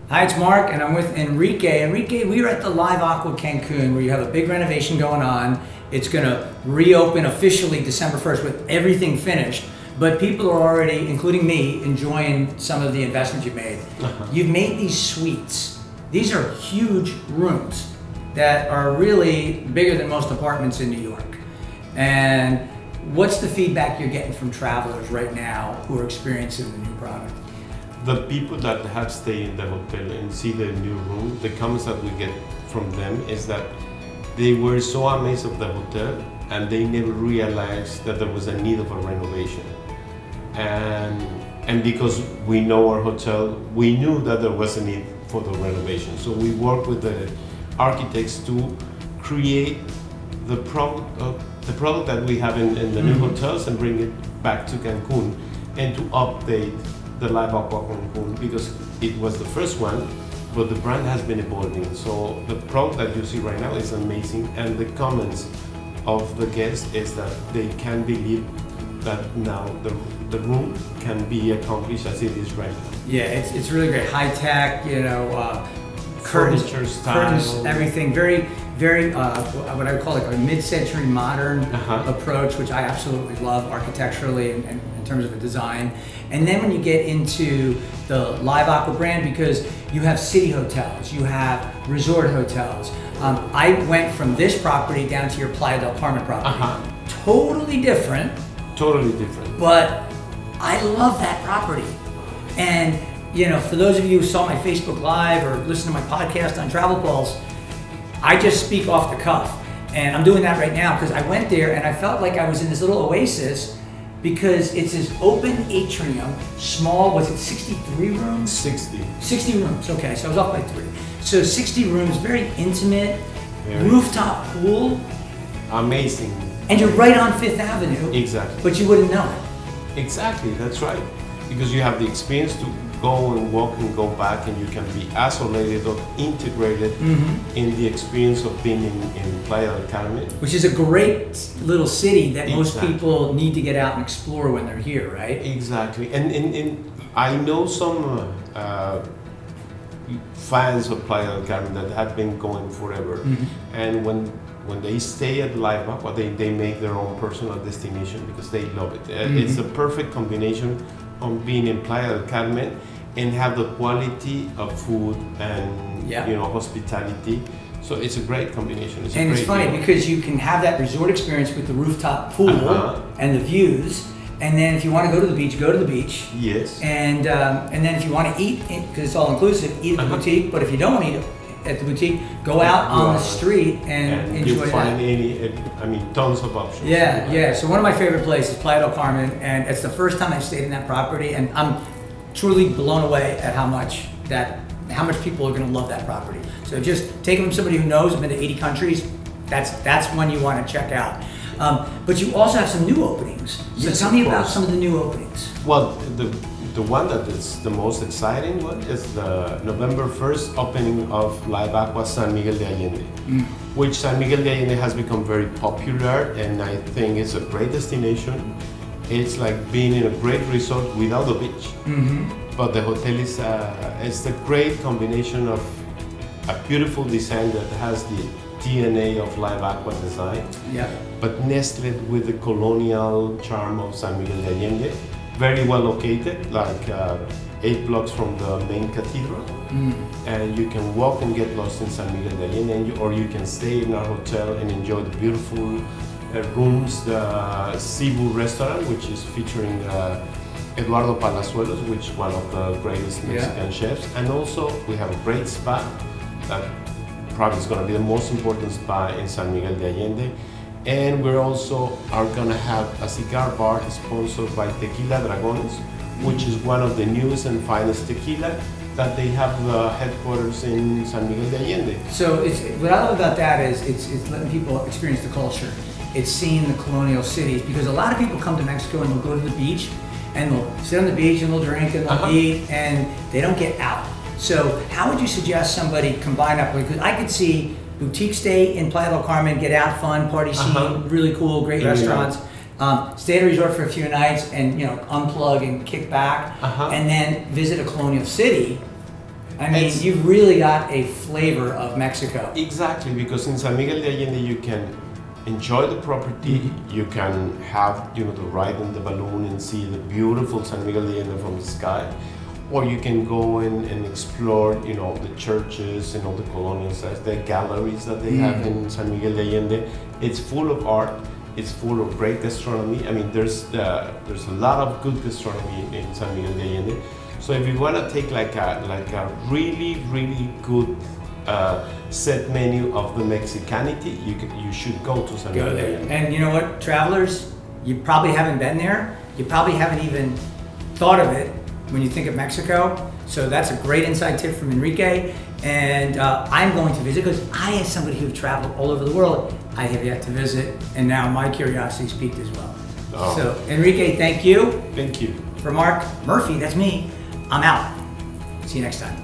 Hi, it's Mark, and I'm with Enrique. Enrique, we are at the Live Aqua Cancun, where you have a big renovation going on. It's going to reopen officially December 1st with everything finished. But people are already, including me, enjoying some of the investments you've made. You've made these suites. These are huge rooms that are really bigger than most apartments in New York. And what's the feedback you're getting from travelers right now who are experiencing the new product? The people that have stayed in the hotel and see the new room, the comments that we get from them is that they were so amazed of the hotel and they never realized that there was a need of a renovation. And because we know our hotel, we knew that there was a need for the renovation. So we worked with the architects to create the product that we have in the new hotels and bring it back to Cancun and to update the Live Aqua Cancun, because it was the first one, but the brand has been evolving. So the product that you see right now is amazing, and the comments of the guests is that they can't believe that now the room can be accomplished as it is right now. Yeah, it's really great. High tech, curtains, Furniture style, everything. Very, what I would call like a mid-century modern approach, which I absolutely love architecturally and in terms of the design. And then when you get into the Live Aqua brand, because you have city hotels, you have resort hotels. I went from this property down to your Playa del Carmen property. Totally different. Totally different. But I love that property. And for those of you who saw my Facebook Live or listen to my podcast on TravelPulse, I just speak off the cuff. And I'm doing that right now because I went there and I felt like I was in this little oasis, because it's this open atrium, small, was it 63 rooms? 60 rooms, okay, so I was off by 3. So 60 rooms, very intimate, rooftop pool. Amazing. And you're right on 5th Avenue. Exactly. But you wouldn't know it. Exactly, that's right. Because you have the experience to go and walk and go back, and you can be isolated or integrated in the experience of being in Playa del Carmen. Which is a great little city that most people need to get out and explore when they're here, right? Exactly. And I know some fans of Playa del Carmen that have been going forever. And when they stay at Live Aqua, they make their own personal destination because they love it. It's a perfect combination of being in Playa del Carmen and have the quality of food and hospitality. So it's a great combination. It's funny because you can have that resort experience with the rooftop pool and the views. And then if you want to go to the beach, go to the beach. Yes. And then if you want to eat, because it's all inclusive, eat at the boutique. But if you don't want to eat at the boutique, go out on the street and enjoy that. You find tons of options. Yeah. So one of my favorite places, Playa del Carmen, and it's the first time I've stayed in that property, and I'm truly blown away at how much people are going to love that property. So just take it from somebody who knows, been to 80 countries, that's one you want to check out. But you also have some new openings. So tell me about some of the new openings. Well, the one that is the most exciting one is the November 1st opening of Live Aqua San Miguel de Allende, which San Miguel de Allende has become very popular, and I think it's a great destination. It's like being in a great resort without the beach. But the hotel is it's a great combination of a beautiful design that has the DNA of Live Aqua design, but nestled with the colonial charm of San Miguel de Allende. Very well located, like 8 blocks from the main cathedral, and you can walk and get lost in San Miguel de Allende, or you can stay in our hotel and enjoy the beautiful rooms, the Cebu restaurant, which is featuring Eduardo Palazuelos, which is one of the greatest Mexican chefs, and also we have a great spa that probably is going to be the most important spa in San Miguel de Allende. And we're also going to have a cigar bar sponsored by Tequila Dragones, which is one of the newest and finest tequila that they have the headquarters in San Miguel de Allende. So what I love about that is it's letting people experience the culture. It's seeing the colonial cities, because a lot of people come to Mexico and they'll go to the beach and they'll sit on the beach and they'll drink and they'll eat, and they don't get out. So how would you suggest somebody combine up? Because I could see boutique stay in Playa del Carmen, get out, fun, party scene, really cool, great restaurants. Stay at a resort for a few nights and unplug and kick back, and then visit a colonial city I mean, It's- you've really got a flavor of Mexico. Exactly, because in San Miguel de Allende you can enjoy the property, you can have the ride in the balloon and see the beautiful San Miguel de Allende from the sky, or you can go in and explore the churches and all the colonial sites, the galleries that they have in San Miguel de Allende. It's full of art, it's full of great gastronomy. I mean, there's a lot of good gastronomy in San Miguel de Allende. So if you want to take like a really good set menu of the Mexicanity, you should go to San Miguel Go de there. Allende. And you know what, travelers, you probably haven't been there. You probably haven't even thought of it when you think of Mexico. So that's a great inside tip from Enrique. And I'm going to visit because I, as somebody who's traveled all over the world, I have yet to visit. And now my curiosity's piqued as well. Oh. So Enrique, thank you. Thank you. For Mark Murphy, that's me. I'm out. See you next time.